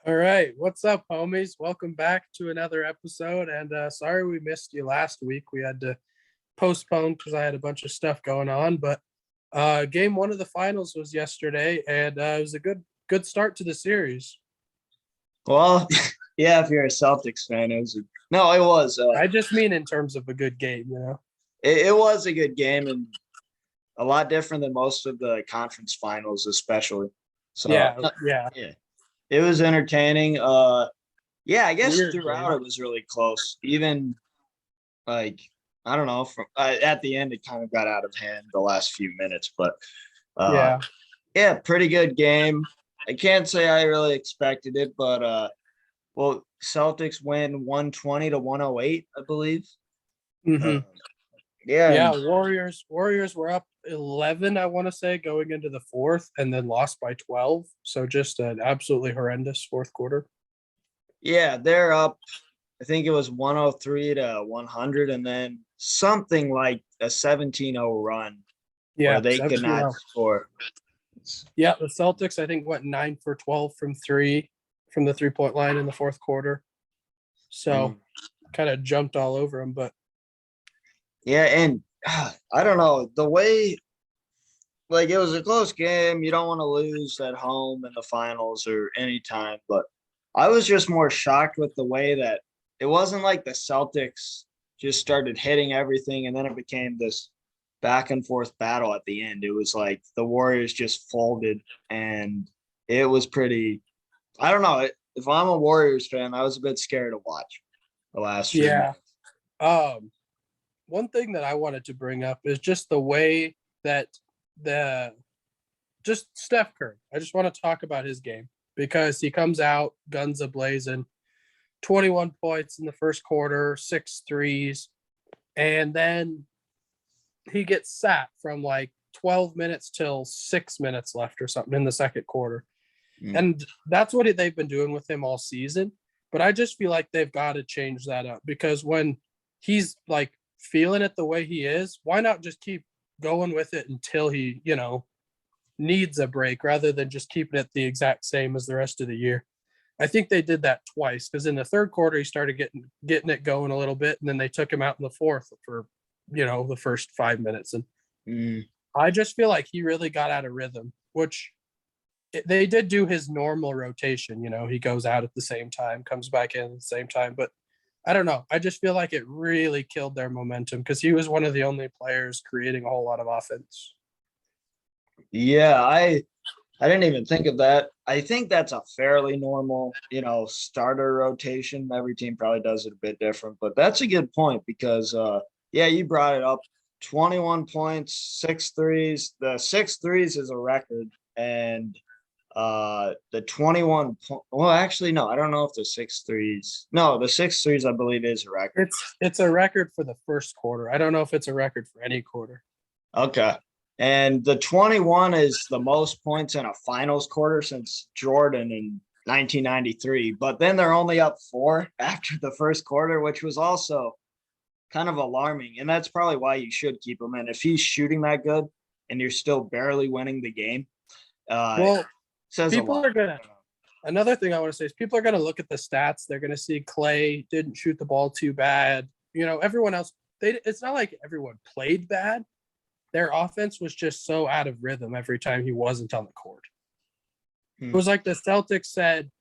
All right, what's up, homies? Welcome back to another episode. And sorry we missed you last week. We had to postpone because I had a bunch of stuff going on. But game one of the finals was yesterday, and it was a good start to the series. Well, yeah, if you're a Celtics fan, it was no, it was. I just mean in terms of a good game. It was a good game and a lot different than most of the conference finals, especially. So Yeah. yeah, it was entertaining. Yeah, I guess Weird throughout game. it was really close. Even like I don't know, from at the end it kind of got out of hand the last few minutes, but uh, Yeah. yeah, pretty good game. I can't say I really expected it, but well, Celtics win 120 to 108, I believe. hmm Uh, yeah, Yeah. and Warriors were up 11, I want to say, going into the fourth, and then lost by 12. So just an absolutely horrendous fourth quarter. yeah, they're up. I think it was 103 to 100, and then something like a 17-0 run where Yeah, they could 17. not score. Yeah, the Celtics, I think, went 9 for 12 from three from the 3-point line in the fourth quarter. So kind of jumped all over them. But Yeah, and I don't know the way. Like it was a close game. You don't want to lose at home in the finals or any time, but I was just more shocked with the way that it wasn't like the Celtics just started hitting everything and then it became this back and forth battle at the end. It was like the Warriors just folded and it was pretty I don't know. If I'm a Warriors fan, I was a bit scared to watch the last few yeah, minutes. um, one thing that I wanted to bring up is just the way that the just Steph Curry. I just want to talk about his game because he comes out guns a blazing, 21 points in the first quarter, six threes, and then he gets sat from like 12 minutes till 6 minutes left or something in the second quarter. Mm. And that's what they've been doing with him all season. But I just feel like they've got to change that up because when he's like feeling it the way he is, why not just keep going with it until he, needs a break rather than just keeping it the exact same as the rest of the year? I think they did that twice because in the third quarter he started getting it going a little bit, and then they took him out in the fourth for the first 5 minutes. And Mm. I just feel like he really got out of rhythm, which they did do his normal rotation. He goes out at the same time, comes back in at the same time. But I don't know. I just feel like it really killed their momentum because he was one of the only players creating a whole lot of offense. Yeah, I didn't even think of that. I think that's a fairly normal, starter rotation. Every team probably does it a bit different, but that's a good point because yeah, you brought it up. 21 points, six threes. The six threes is a record. And the 21 well, actually, no, I don't know if the six threes. No, the six threes, I believe, is a record. It's a record for the first quarter. I don't know if it's a record for any quarter. Okay. And the 21 is the most points in a finals quarter since Jordan in 1993. But then they're only up four after the first quarter, which was also kind of alarming. And that's probably why you should keep him in. If he's shooting that good and you're still barely winning the game, Well, says a people lot. are going to another thing I want to say is people are going to look at the stats. They're going to see Clay didn't shoot the ball too bad. Everyone else, it's not like everyone played bad. Their offense was just so out of rhythm every time he wasn't on the court. It was like the Celtics said,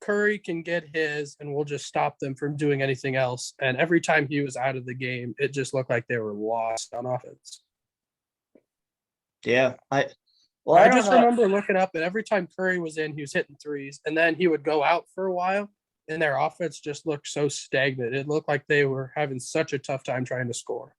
Curry can get his and we'll just stop them from doing anything else. And every time he was out of the game, it just looked like they were lost on offense. Yeah. I just remember looking up, and every time Curry was in, he was hitting threes, and then he would go out for a while, and their offense just looked so stagnant. It looked like they were having such a tough time trying to score.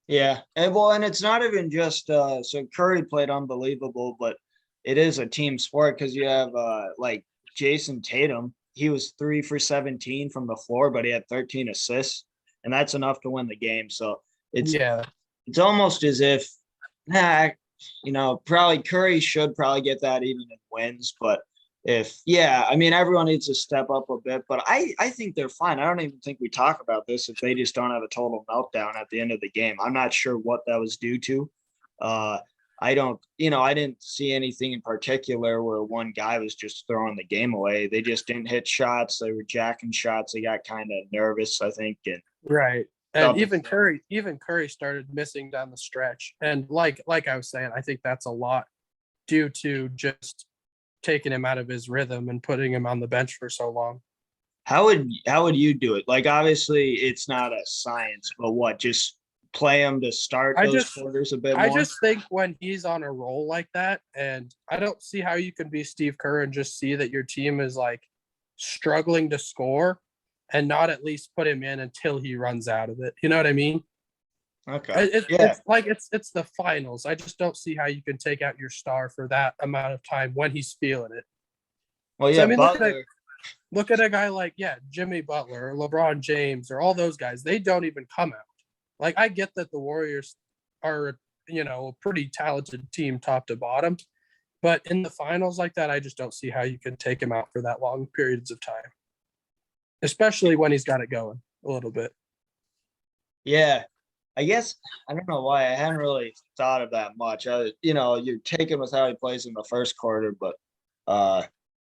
Yeah. And it's not even just so Curry played unbelievable, but it is a team sport because you have like Jason Tatum. He was 3 for 17 from the floor, but he had 13 assists, and that's enough to win the game. So it's it's almost as if probably Curry should probably get that even in wins, but everyone needs to step up a bit, but I think they're fine. I don't even think we talk about this if they just don't have a total meltdown at the end of the game. I'm not sure what that was due to. I didn't see anything in particular where one guy was just throwing the game away. They just didn't hit shots. They were jacking shots. They got kind of nervous, I think. And Right. And Celtics, even Curry started missing down the stretch. And like I was saying, I think that's a lot due to just taking him out of his rhythm and putting him on the bench for so long. how would you do it? Like, obviously, it's not a science, but what? Just play him to start I those just quarters a bit I more. just think when he's on a roll like that, and I don't see how you can be Steve Kerr and just see that your team is like struggling to score and not at least put him in until he runs out of it. You know what I mean? Okay. Yeah. It's like it's the finals. I just don't see how you can take out your star for that amount of time when he's feeling it. Well, So yeah. I mean, Butler. look at a guy like Jimmy Butler or LeBron James or all those guys. They don't even come out. Like I get that the Warriors are a pretty talented team top to bottom, but in the finals like that, I just don't see how you can take him out for that long periods of time, especially when he's got it going a little bit. Yeah. I guess I don't know why I hadn't really thought of that much. You're taken with how he plays in the first quarter, but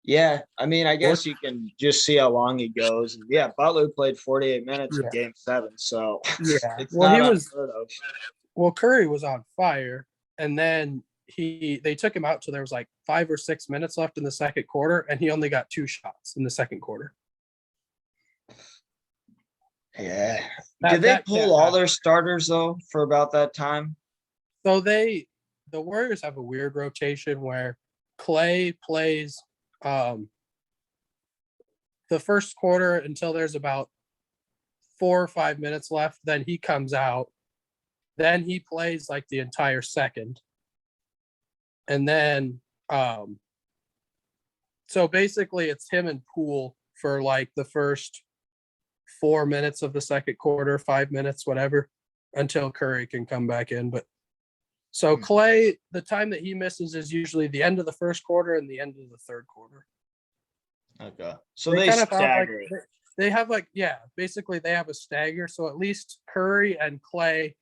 yeah, I mean, I Or guess you can just see how long he goes. And yeah, Butler played 48 minutes in yeah, game 7, so yeah. it's not unheard of. Well, Curry was on fire, and then they took him out till there was like 5 or 6 minutes left in the second quarter, and he only got 2 shots in the second quarter. Yeah. Did That they that pull can't all happen. their starters though for about that time? So the Warriors have a weird rotation where Clay plays um, the first quarter until there's about 4 or 5 minutes left. Then he comes out. Then he plays like the entire second, and then so basically it's him and Poole for like the first 4 minutes of the second quarter, 5 minutes, whatever, until Curry can come back in. But so Clay, the time that he misses is usually the end of the first quarter and the end of the third quarter. Okay. So They they kind of have like stagger it. they have like basically they have a stagger. So at least Curry and Clay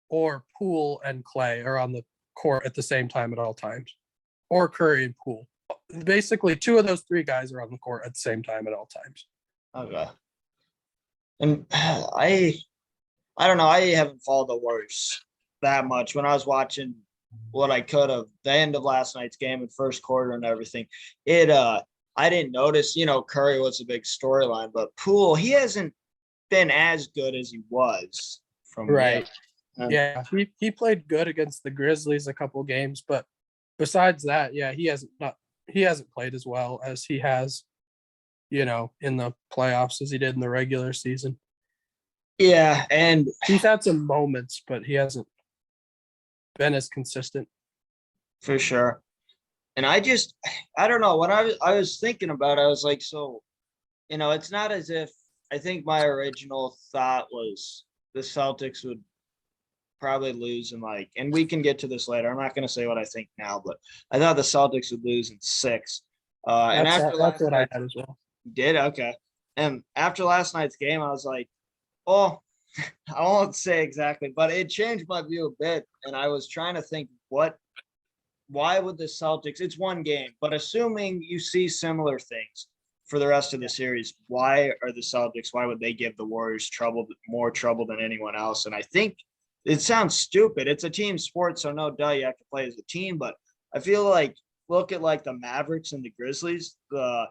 or Poole and Clay are on the court at the same time at all times, or Curry and Poole. Basically, two of those three guys are on the court at the same time at all times. Okay. And I don't know. I haven't followed the Warriors that much. When I was watching what I could of the end of last night's game and first quarter and everything, I didn't notice, Curry was a big storyline, but Poole, he hasn't been as good as he was from Right. And Yeah, he played good against the Grizzlies a couple games, but besides that, yeah, he hasn't played as well as he has, in the playoffs as he did in the regular season. yeah, and He's had some moments, but he hasn't been as consistent. for sure. And I don't know. When I was thinking about it, I was like, so, it's not as if I think my original thought was the Celtics would probably lose and we can get to this later. I'm not going to say what I think now, but I thought the Celtics would lose in 6. And after That's last what I night, had as well. did okay. And after last night's game, I was like, oh, I won't say exactly, but it changed my view a bit. And I was trying to think why would the Celtics, it's one game, but assuming you see similar things for the rest of the series, why would they give the Warriors more trouble than anyone else? And I think it sounds stupid. It's a team sport, so no duh, you have to play as a team. But I feel like look at like the Mavericks and the Grizzlies. The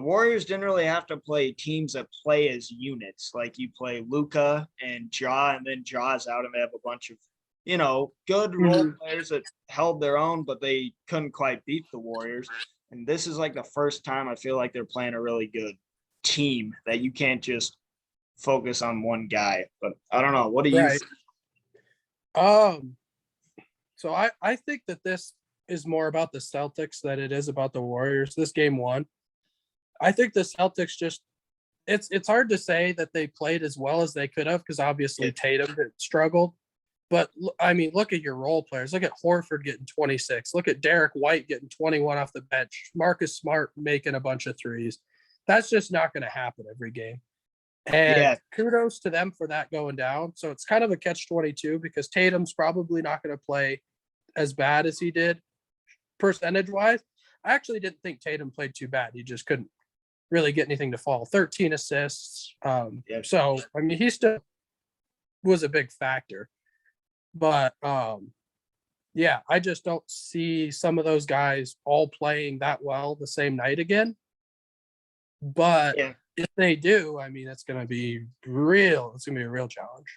Warriors didn't really have to play teams that play as units. Like you play Luka and Ja, and then Ja's out, and they have a bunch of good role players that held their own, but they couldn't quite beat the Warriors. And this is like the first time I feel like they're playing a really good team that you can't just focus on one guy. But I don't know. What do you think? So I think that this is more about the Celtics than it is about the Warriors. This game one, I think the Celtics it's hard to say that they played as well as they could have because obviously Tatum struggled. But I mean, look at your role players. Look at Horford getting 26. Look at Derek White getting 21 off the bench. Marcus Smart making a bunch of threes. That's just not going to happen every game. And kudos to them for that going down. So it's kind of a catch-22 because Tatum's probably not going to play as bad as he did percentage-wise. I actually didn't think Tatum played too bad. He just couldn't really get anything to fall. 13 assists. So, I mean, he still was a big factor. But, yeah, I just don't see some of those guys all playing that well the same night again. But if they do, I mean, it's going to be real. It's going to be a real challenge.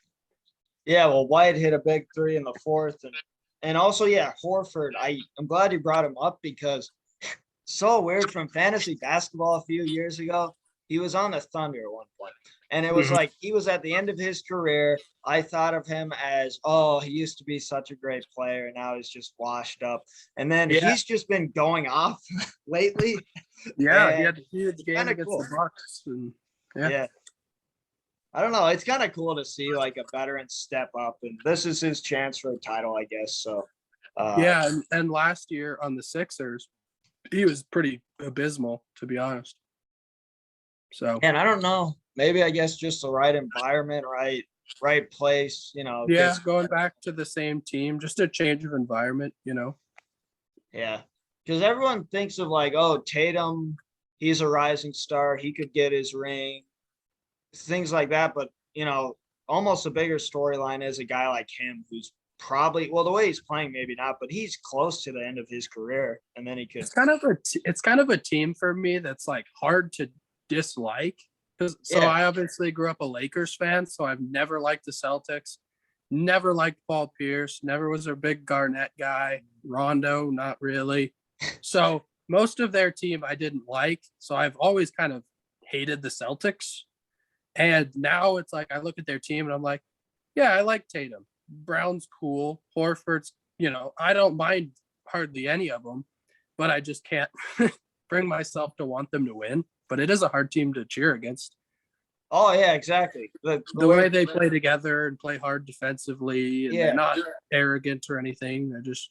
Yeah, well, White hit a big three in the fourth. And also, yeah, Horford, I'm glad you brought him up because so weird from fantasy basketball a few years ago. He was on the Thunder at one point. And it was like he was at the end of his career. I thought of him as, oh, he used to be such a great player. And now he's just washed up. And then he's just been going off lately. Yeah, he had a huge game against cool. the Bucks. And, yeah. I don't know. It's kind of cool to see like a veteran step up. And this is his chance for a title, I guess. So, yeah. And last year on the Sixers, he was pretty abysmal, to be honest. So, and I don't know. Maybe I guess just the right environment, right place, you know. Yeah, going back to the same team, just a change of environment, you know. Yeah, because everyone thinks of like, oh, Tatum, he's a rising star. He could get his ring, things like that. But you know, almost a bigger storyline is a guy like him who's probably, well, the way he's playing, maybe not, but he's close to the end of his career, and then he could. It's kind of a team for me that's like hard to dislike. I obviously grew up a Lakers fan, so I've never liked the Celtics, never liked Paul Pierce, never was a big Garnett guy. Rondo, not really. So most of their team I didn't like. So I've always kind of hated the Celtics. And now it's like I look at their team and I'm like, yeah, I like Tatum. Brown's cool. Horford's, you know, I don't mind hardly any of them, but I just can't bring myself to want them to win. But it is a hard team to cheer against. Oh, yeah, exactly. The way they play together and play hard defensively, and they're not arrogant or anything. They're just,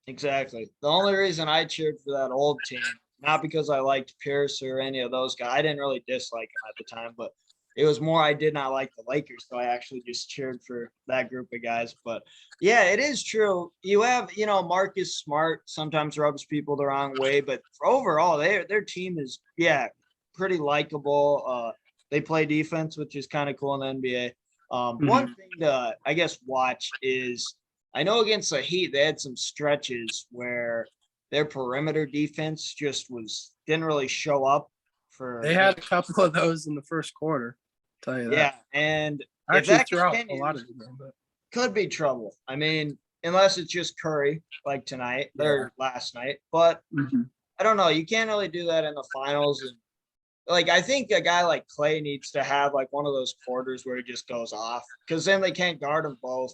Exactly. The only reason I cheered for that old team, not because I liked Pierce or any of those guys. I didn't really dislike him at the time, but it was more I did not like the Lakers, so I actually just cheered for that group of guys. But yeah, it is true. You have, you know, Marcus Smart sometimes rubs people the wrong way, but overall, their team is pretty likable. They play defense, which is kind of cool in the NBA. One thing to, I guess, watch is I know against the Heat they had some stretches where their perimeter defense just didn't really show up. They had a couple of those in the first quarter. Tell you that. Yeah, and actually throughout a lot of the game, but could be trouble. I mean, unless it's just Curry like tonight or last night. But I don't know. You can't really do that in the finals. And like I think a guy like Clay needs to have like one of those quarters where he just goes off, because then they can't guard them both.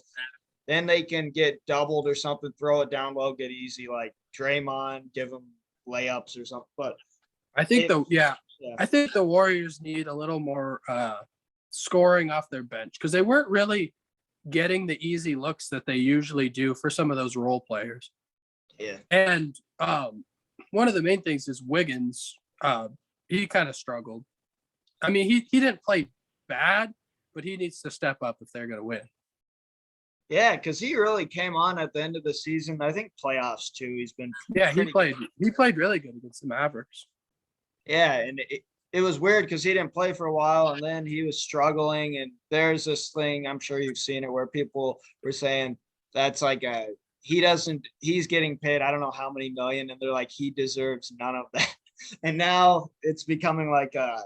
Then they can get doubled or something, throw it down low, get easy like Draymond, give them layups or something. But I think I think the Warriors need a little more scoring off their bench, because they weren't really getting the easy looks that they usually do for some of those role players. Yeah. And one of the main things is Wiggins. He kind of struggled. I mean, he didn't play bad, but he needs to step up if they're going to win. Yeah, because he really came on at the end of the season. I think playoffs too. He's been he played really good against the Mavericks. Yeah, and it was weird because he didn't play for a while, and then he was struggling. And there's this thing, I'm sure you've seen it, where people were saying that's like he's getting paid I don't know how many million, and they're like he deserves none of that. And now it's becoming like a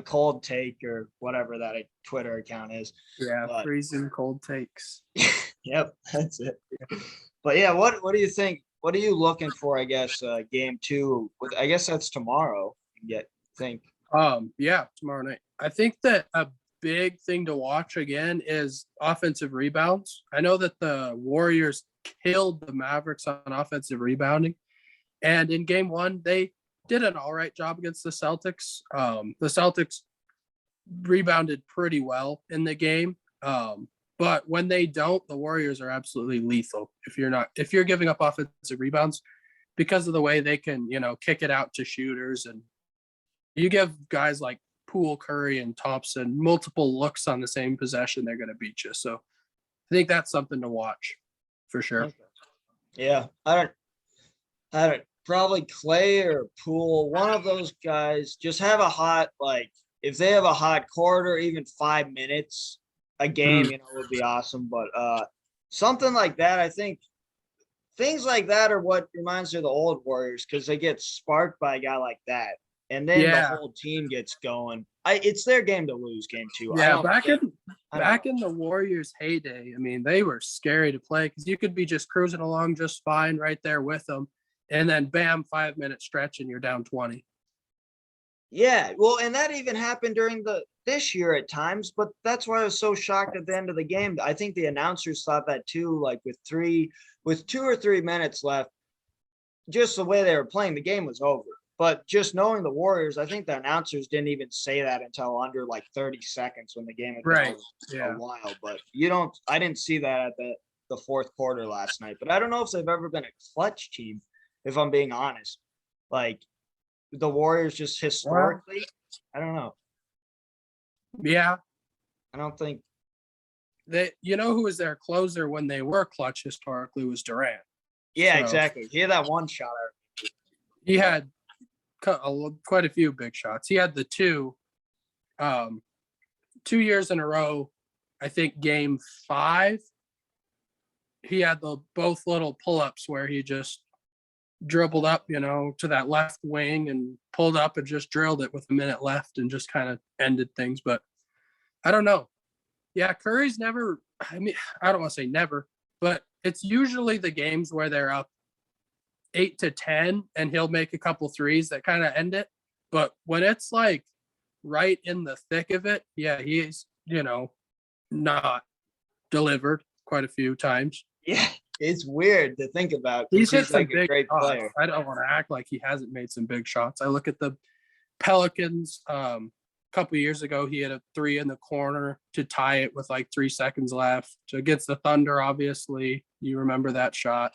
cold take or whatever that Twitter account is. Yeah, freezing cold takes. Yep, that's it. But yeah, what do you think? What are you looking for? I guess game 2. I guess that's tomorrow. Tomorrow night. I think that a big thing to watch again is offensive rebounds. I know that the Warriors killed the Mavericks on offensive rebounding, and in game 1 they did an all right job against the Celtics. The Celtics rebounded pretty well in the game. But when they don't, the Warriors are absolutely lethal. If you're giving up offensive rebounds, because of the way they can, kick it out to shooters, and you give guys like Poole, Curry, and Thompson multiple looks on the same possession, they're going to beat you. So I think that's something to watch. for sure. Okay. Yeah, I don't probably Clay or Poole, one of those guys. Just have a hot, like, if they have a hot quarter, even 5 minutes a game, would be awesome. But something like that, I think things like that are what reminds me of the old Warriors, because they get sparked by a guy like that, and then the whole team gets going. It's their game to lose game 2. Yeah, back in the Warriors' heyday, I mean, they were scary to play because you could be just cruising along just fine right there with them, and then bam, 5-minute stretch and you're down 20. Yeah, well, and that even happened during this year at times, but that's why I was so shocked at the end of the game. I think the announcers thought that too, like with 2 or 3 minutes left, just the way they were playing, the game was over. But just knowing the Warriors, I think the announcers didn't even say that until under like 30 seconds when the game had been over a while. But I didn't see that at the fourth quarter last night. But I don't know if they've ever been a clutch team, if I'm being honest. Like the Warriors just historically, I don't know. Yeah. I don't think. Who was their closer when they were clutch historically was Durant. Yeah, so, exactly. He had that one shot. He had quite a few big shots. He had the 2 years in a row. I think game 5, he had both little pull-ups where he just dribbled up, to that left wing and pulled up and just drilled it with a minute left and just kind of ended things. But I don't know. Yeah, Curry's never, I don't want to say never, but it's usually the games where they're up 8-10 and he'll make a couple threes that kind of end it. But when it's like right in the thick of it, yeah, he's, not delivered quite a few times. Yeah, it's weird to think about. He's like a great player. I don't want to act like he hasn't made some big shots. I look at the Pelicans, a couple of years ago, he had a 3 in the corner to tie it with like 3 seconds left. Against the Thunder, obviously, you remember that shot.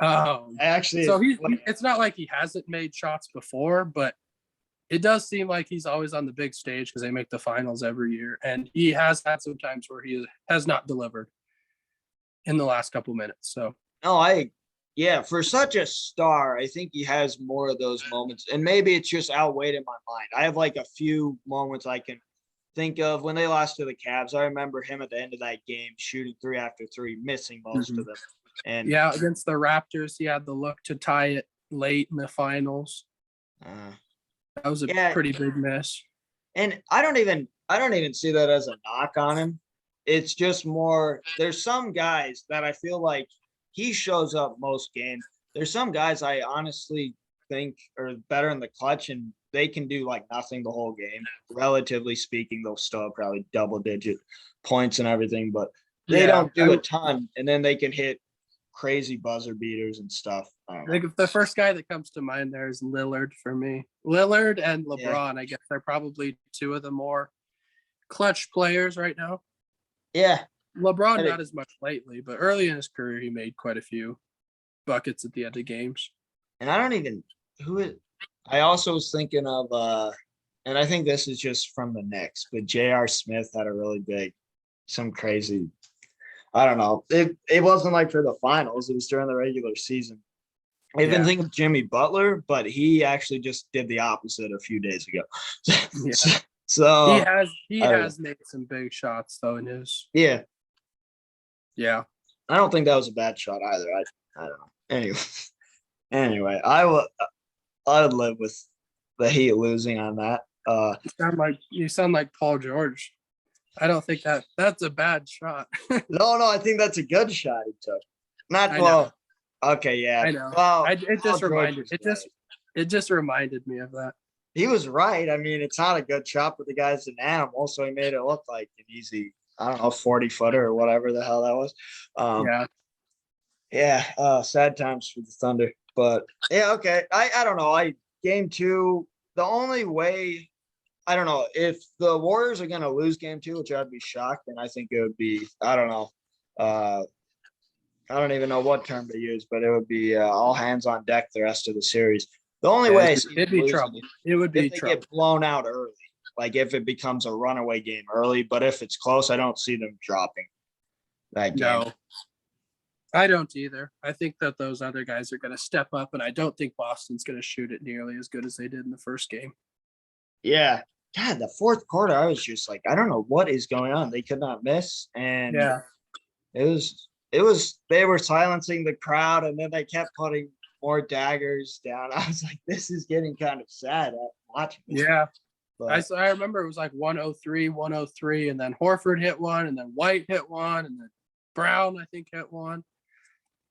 It's not like he hasn't made shots before, but it does seem like he's always on the big stage because they make the finals every year, and he has had some times where he has not delivered in the last couple minutes. So for such a star, I think he has more of those moments, and maybe it's just outweighed in my mind. I have like a few moments I can think of when they lost to the Cavs. I remember him at the end of that game shooting 3 after 3, missing most of them. And against the Raptors, he had the look to tie it late in the finals. That was a pretty big miss. And I don't even see that as a knock on him. It's just more, there's some guys that I feel like he shows up most games. There's some guys I honestly think are better in the clutch, and they can do like nothing the whole game. Relatively speaking, they'll still have probably double-digit points and everything, but they don't do a ton, and then they can hit crazy buzzer beaters and stuff. The first guy that comes to mind there is Lillard for me. Lillard and LeBron, I guess they're probably 2 of the more clutch players right now. Yeah. LeBron not as much lately, but early in his career, he made quite a few buckets at the end of games. And I also was thinking of, and I think this is just from the Knicks, but J.R. Smith had a really big, some crazy, I don't know. It wasn't like for the finals. It was during the regular season. I even think of Jimmy Butler, but he actually just did the opposite a few days ago. So he has made some big shots though in his. Yeah. Yeah. I don't think that was a bad shot either. I don't know. Anyway, I would live with the Heat losing on that. You sound like Paul George. I don't think that's a bad shot. No, I think that's a good shot he took. Okay, yeah. I know. Well, it just reminded me of that. He was right. I mean, it's not a good shot, but the guy's an animal, so he made it look like an easy, 40-footer or whatever the hell that was. Sad times for the Thunder. But yeah, okay. I don't know. Game 2, the only way, I don't know, if the Warriors are going to lose game 2, which I'd be shocked, and I think it would be, I don't know. I don't even know what term to use, but it would be all hands on deck the rest of the series. The only way it'd be trouble. It would be trouble. Get blown out early, like if it becomes a runaway game early. But if it's close, I don't see them dropping that game. I don't either. I think that those other guys are going to step up, and I don't think Boston's going to shoot it nearly as good as they did in the first game. Yeah. God, the fourth quarter, I was just like, I don't know what is going on. They could not miss. And Yeah. they were silencing the crowd, and then they kept putting more daggers down. I was like, this is getting kind of sad watching this. Yeah. But I remember it was like 103, and then Horford hit one, and then White hit one, and then Brown, I think, hit one.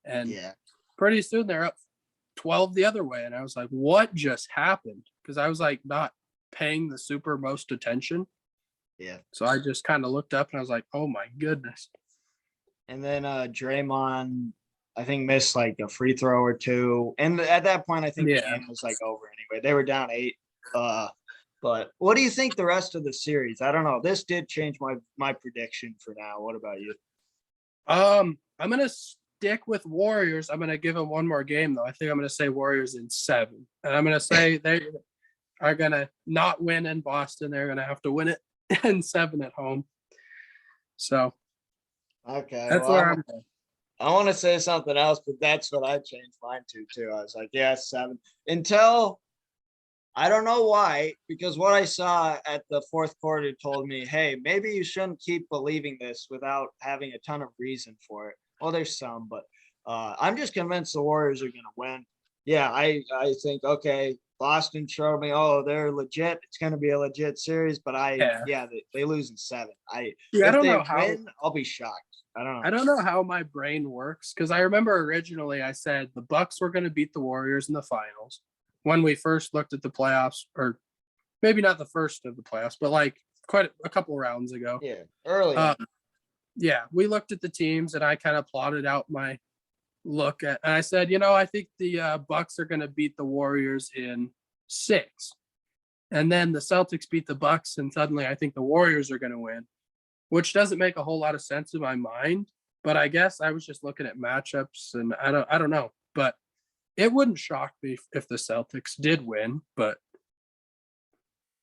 And yeah. pretty soon they're up 12 the other way. And I was like, what just happened? Because I was like not paying the super most attention. Yeah. So I just kind of looked up and I was like, oh my goodness. And then Draymond, I think, missed like a free throw or two. And at that point, I think the game was like over anyway. They were down 8. But what do you think the rest of the series? I don't know. This did change my prediction for now. What about you? I'm gonna stick with Warriors. I'm gonna give them one more game though. I think I'm gonna say Warriors in 7. And I'm gonna say they are gonna not win in Boston. They're gonna have to win it in 7 at home. So okay, that's where I'm. I want to say something else, but that's what I changed mine to too. I was like, yeah, 7 until I don't know why, because what I saw at the fourth quarter told me, hey, maybe you shouldn't keep believing this without having a ton of reason for it. Well, there's some, but I'm just convinced the Warriors are going to win. Yeah, I think, okay, Boston showed me, oh, they're legit. It's going to be a legit series, but they lose in 7. I if don't they know how. win, I'll be shocked. I don't know how my brain works because I remember originally I said the Bucks were going to beat the Warriors in the finals when we first looked at the playoffs, or maybe not the first of the playoffs, but like quite a couple rounds ago. Yeah, early. Yeah, we looked at the teams and I kind of plotted out my look at, and I said, I think the Bucks are going to beat the Warriors in 6, and then the Celtics beat the Bucks, and suddenly I think the Warriors are going to win, which doesn't make a whole lot of sense in my mind. But I guess I was just looking at matchups, and I don't know, but it wouldn't shock me if the Celtics did win. But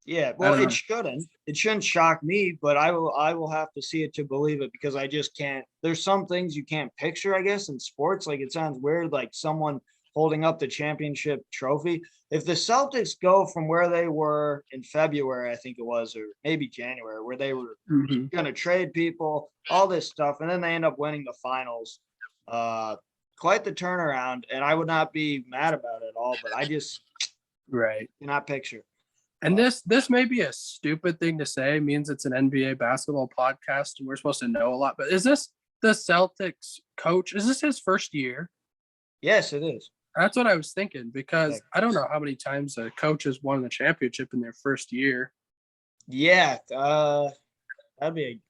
yeah, well, it shouldn't. It shouldn't shock me, but I will have to see it to believe it because I just can't. There's some things you can't picture, I guess, in sports. Like it sounds weird, like someone holding up the championship trophy. If the Celtics go from where they were in February, I think it was, or maybe January, where they were going to trade people, all this stuff, and then they end up winning the finals, quite the turnaround. And I would not be mad about it at all, but I just cannot picture. And this may be a stupid thing to say, means it's an NBA basketball podcast and we're supposed to know a lot, but is this the Celtics coach? Is this his first year? Yes, it is. That's what I was thinking, because I don't know how many times a coach has won the championship in their first year. Yeah, that'd be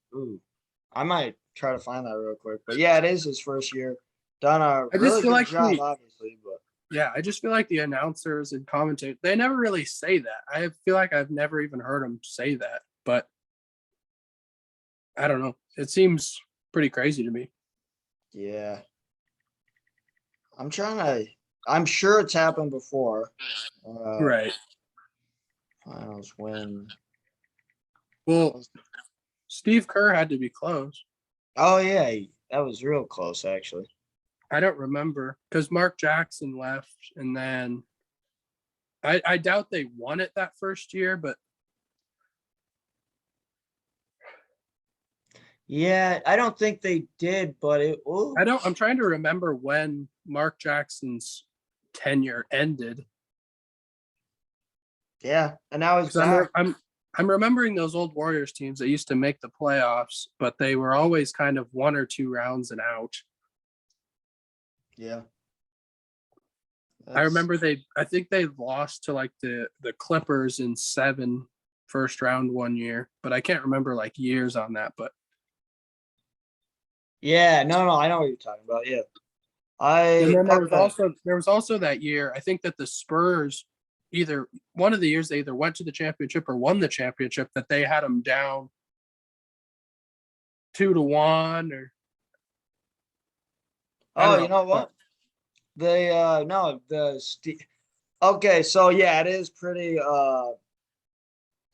I might try to find that real quick. But yeah, it is his first year. Done a really good job, obviously, but yeah, I just feel like the announcers and commentators, they never really say that. I feel like I've never even heard them say that, but I don't know. It seems pretty crazy to me. Yeah. I'm sure it's happened before. Right. Finals win. Well, Steve Kerr had to be close. Oh, yeah. That was real close, actually. I don't remember because Mark Jackson left, and then I doubt they won it that first year, but yeah, I don't think they did, but I'm trying to remember when Mark Jackson's tenure ended. Yeah, and now it's I'm remembering those old Warriors teams that used to make the playoffs, but they were always kind of 1 or 2 rounds and out. Yeah. I remember I think they lost to like the Clippers in 7 first round one year, but I can't remember like years on that. But yeah, no, I know what you're talking about. Yeah. And then there was also that year, I think that the Spurs, either one of the years they either went to the championship or won the championship, that they had them down 2-1 or. You know what? Okay, so yeah, it is pretty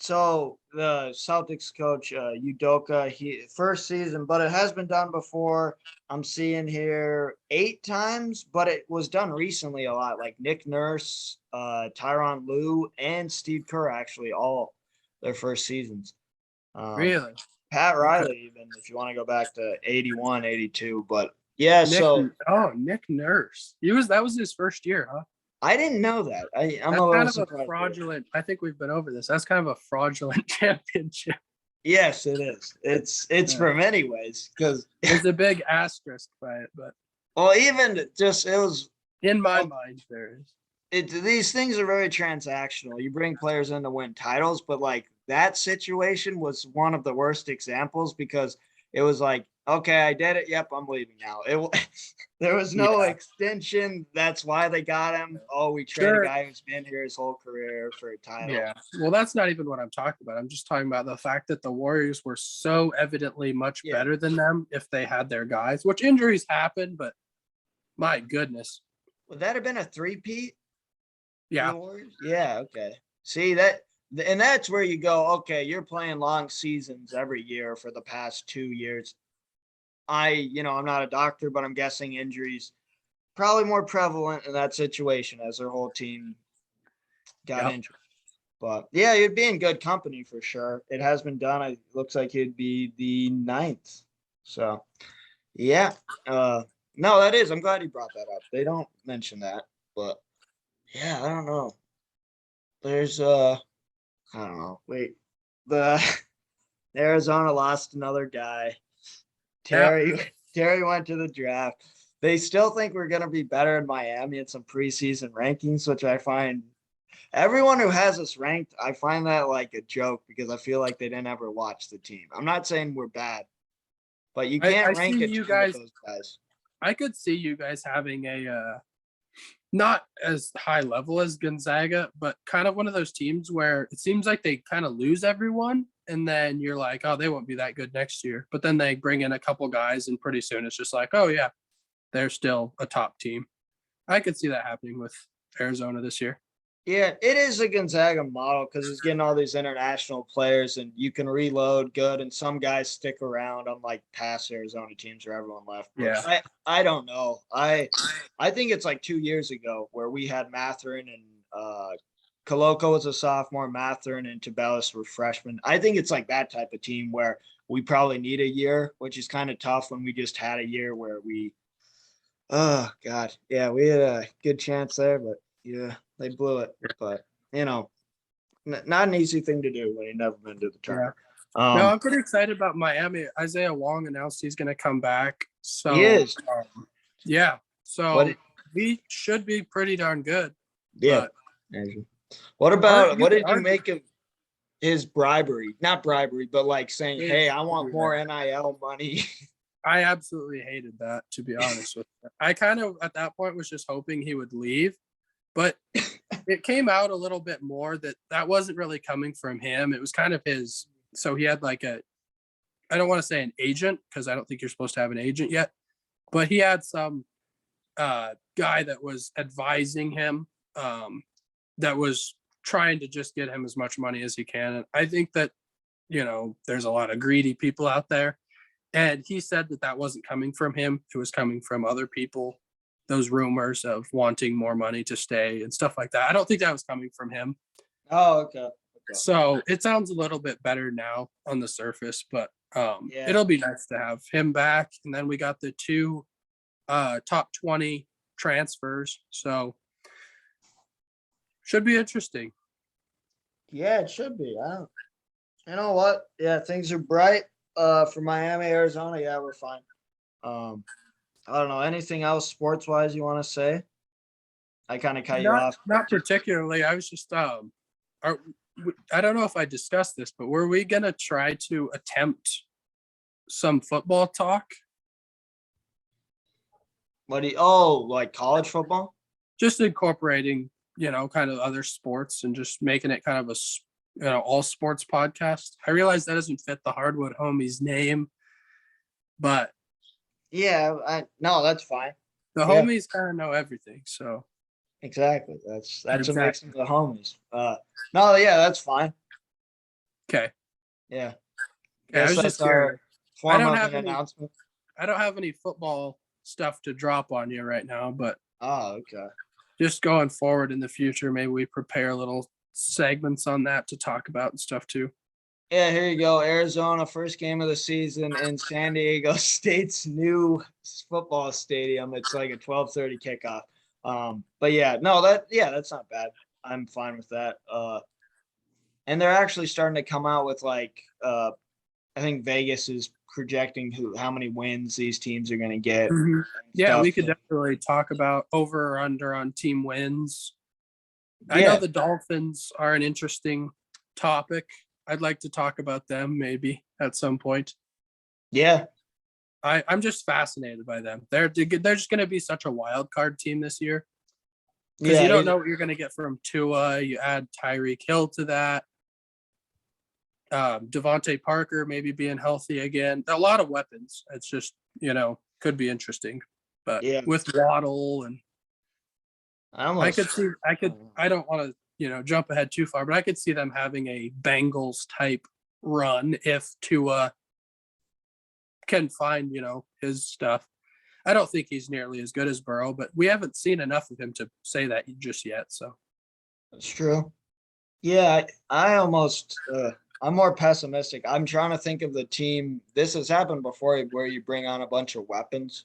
so the Celtics coach, Udoka, he first season, but it has been done before. I'm seeing here 8 times, but it was done recently a lot. Like Nick Nurse, Tyronn Lue, and Steve Kerr actually all their first seasons. Really? Pat Okay. Riley, even if you want to go back to 81, 82. But yeah, Nick. so Oh, Nick Nurse. That was his first year, huh? I didn't know that. I'm That's a little kind of a surprised. fraudulent. I think we've been over this. That's kind of a fraudulent championship. Yes, it is. It's from many ways because There's a big asterisk by it, but well, even just it was in my mind, there is. these things are very transactional. You bring players in to win titles, but like that situation was one of the worst examples because it was like, okay, I did it. Yep, I'm leaving now. There was no Yeah. extension. That's why they got him. Oh, we trade Sure. a guy who's been here his whole career for a title. Yeah. Well, that's not even what I'm talking about. I'm just talking about the fact that the Warriors were so evidently much better than them if they had their guys, which injuries happen, but my goodness. Would that have been a three-peat? Yeah. Yeah. Okay. See that, and that's where you go. Okay, you're playing long seasons every year for the past 2 years. I'm not a doctor, but I'm guessing injuries probably more prevalent in that situation as their whole team got Yep. injured. But yeah, you'd be in good company for sure. It has been done. It looks like it'd be the 9th. So yeah. No, that is. I'm glad you brought that up. They don't mention that, but yeah, I don't know. There's I don't know. Wait, the Arizona lost another guy. Yep. Terry went to the draft. They still think we're going to be better in Miami in some preseason rankings, which I find everyone who has us ranked, I find that like a joke because I feel like they didn't ever watch the team. I'm not saying we're bad, but you I can't rank see a you team with guys. those guys. I could see you guys having not as high level as Gonzaga, but kind of one of those teams where it seems like they kind of lose everyone. And then you're like, oh, they won't be that good next year. But then they bring in a couple guys, and pretty soon it's just like, oh, yeah, they're still a top team. I could see that happening with Arizona this year. Yeah, it is a Gonzaga model because it's getting all these international players and you can reload good and some guys stick around unlike past Arizona teams where everyone left. But Yeah. I don't know. I think it's like 2 years ago where we had Matherin and Koloko was a sophomore, Matherin and Tabelis were freshmen. I think it's like that type of team where we probably need a year, which is kind of tough when we just had a year where oh God. Yeah, we had a good chance there, but yeah, they blew it. But not an easy thing to do when you've never been to the tournament. No, I'm pretty excited about Miami. Isaiah Wong announced he's going to come back. So he is. Yeah. So we should be pretty darn good. Yeah. What did you make of his bribery? Not bribery, but like saying, hey, I want more NIL money. I absolutely hated that, to be honest with you. I kind of, at that point, was just hoping he would leave. But it came out a little bit more that wasn't really coming from him. It was kind of his. So he had like I don't want to say an agent because I don't think you're supposed to have an agent yet. But he had some guy that was advising him that was trying to just get him as much money as he can. And I think that, there's a lot of greedy people out there. And he said that wasn't coming from him. It was coming from other people, those rumors of wanting more money to stay and stuff like that. I don't think that was coming from him. Oh, okay. So it sounds a little bit better now on the surface, but it'll be nice to have him back. And then we got the 2 top 20 transfers. So should be interesting. Yeah, it should be. You know what? Yeah, things are bright. For Miami, Arizona, yeah, we're fine. I don't know. Anything else sports wise you want to say? I kind of cut you off. Not particularly. I was just I don't know if I discussed this, but were we gonna try to attempt some football talk? Like college football? Just incorporating, kind of other sports and just making it kind of a all sports podcast. I realize that doesn't fit the Hardwood Homies name, but yeah, no, that's fine. The homies kind of know everything, so exactly. That's what makes them the homies. No, yeah, that's fine. Okay. Yeah. Yeah, I Guess was just that's our curious. I form don't of have an any. announcement. I don't have any football stuff to drop on you right now, but Oh, okay. just going forward in the future, maybe we prepare little segments on that to talk about and stuff too. Yeah, here you go. Arizona, first game of the season in San Diego State's new football stadium. It's like a 12:30 kickoff. But yeah, no, that's not bad. I'm fine with that. And they're actually starting to come out with like I think Vegas is projecting how many wins these teams are going to get. Mhm. And Yeah, stuff. we could definitely talk about over or under on team wins. I know Yeah, the Dolphins are an interesting topic. I'd like to talk about them maybe at some point. yeah, I'm just fascinated by them. They're just going to be such a wild card team this year because you yeah. don't know what you're going to get from Tua. You add Tyreek Hill to that. Devontae Parker maybe being healthy again. A lot of weapons. It's just, could be interesting. But Yeah. with Waddle and I almost. I don't want to, jump ahead too far, but I could see them having a Bengals type run if Tua can find, his stuff. I don't think he's nearly as good as Burrow, but we haven't seen enough of him to say that just yet. So That's true. Yeah, I almost. I'm more pessimistic. I'm trying to think of the team. This has happened before, where you bring on a bunch of weapons.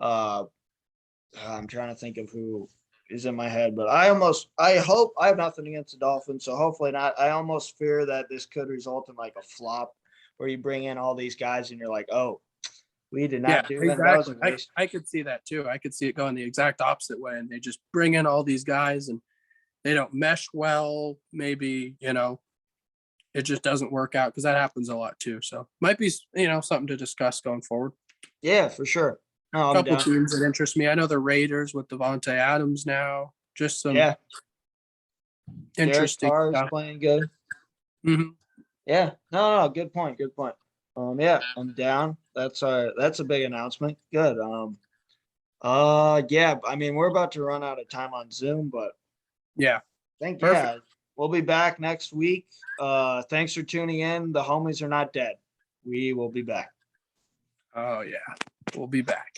Uh, I'm trying to think of who is in my head, but I hope I have nothing against the Dolphins, so hopefully not. I almost fear that this could result in like a flop where you bring in all these guys and you're like, oh, we did yeah, not do that. That was exactly. a waste. I could see that too. I could see it going the exact opposite way, and they just bring in all these guys and they don't mesh well. Maybe it just doesn't work out because that happens a lot too. So might be something to discuss going forward. Yeah, for sure. No, I'm Couple down. teams that interest me. I know the Raiders with Devontae Adams now. Just some Yeah, Derek interesting Carr is stuff. playing good. Mhm. Yeah, no, good point, good point. Yeah, I'm down. That's a big announcement. Good. Yeah. I mean, we're about to run out of time on Zoom, but Yeah, I think perfect. we'll be back next week. Thanks for tuning in. The homies are not dead. We will be back. Oh yeah, we'll be back.